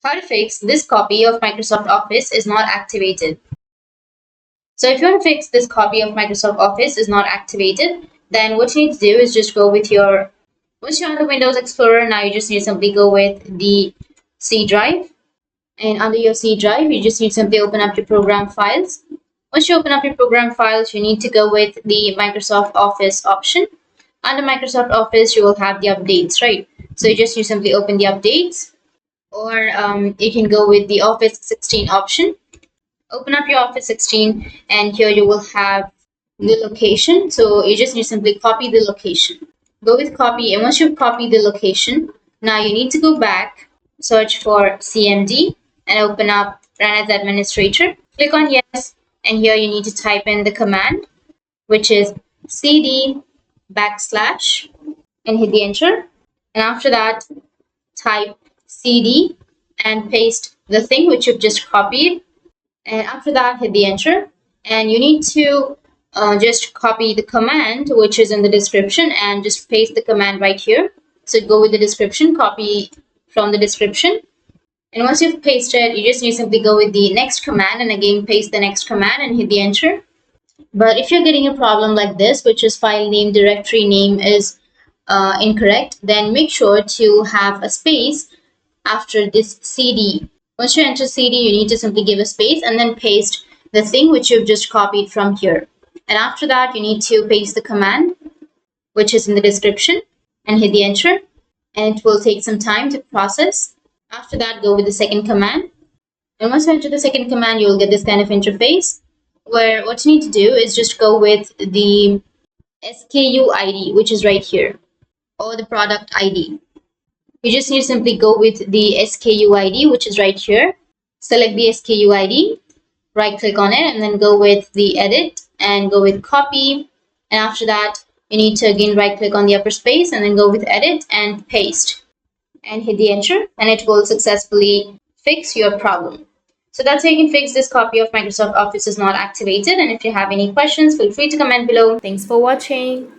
How to fix this copy of Microsoft Office is not activated. So if you want to fix this copy of Microsoft Office is not activated, then what you need to do is just go with once you're on the Windows Explorer, now you just need to simply go with the C drive. And under your C drive, you just need to simply open up your program files. Once you open up your program files, you need to go with the Microsoft Office option. Under Microsoft Office, you will have the updates, right? So you just need to simply open the updates, or you can go with the Office 16 option. Open up your Office 16, and here you will have the location. So you just need to simply copy the location. Go with copy, and once you've copied the location, now you need to go back, search for CMD, and open up Run as Administrator. Click on Yes, and here you need to type in the command, which is cd / and hit the enter. And after that, type cd and paste the thing which you've just copied. And after that, hit the enter. And you need to just copy the command which is in the description and just paste the command right here. So go with the description, copy from the description. And once you've pasted, you just need to simply go with the next command and again paste the next command and hit the enter. But if you're getting a problem like this, which is file name, directory name is incorrect, then make sure to have a space after this cd. Once you enter cd, you need to simply give a space and then paste the thing which you've just copied from here. And after that, you need to paste the command which is in the description and hit the enter. And it will take some time to process. After that, go with the second command. And once you enter the second command, you will get this kind of interface where what you need to do is just go with the SKU ID, which is right here, or the product ID. You just need to simply go with the SKU ID, which is right here. Select the SKU ID, right click on it, and then go with the edit and go with copy. And after that, you need to again right click on the upper space and then go with edit and paste and hit the enter, and it will successfully fix your problem. So that's how you can fix this copy of Microsoft Office is not activated. And if you have any questions, feel free to comment below. Thanks for watching.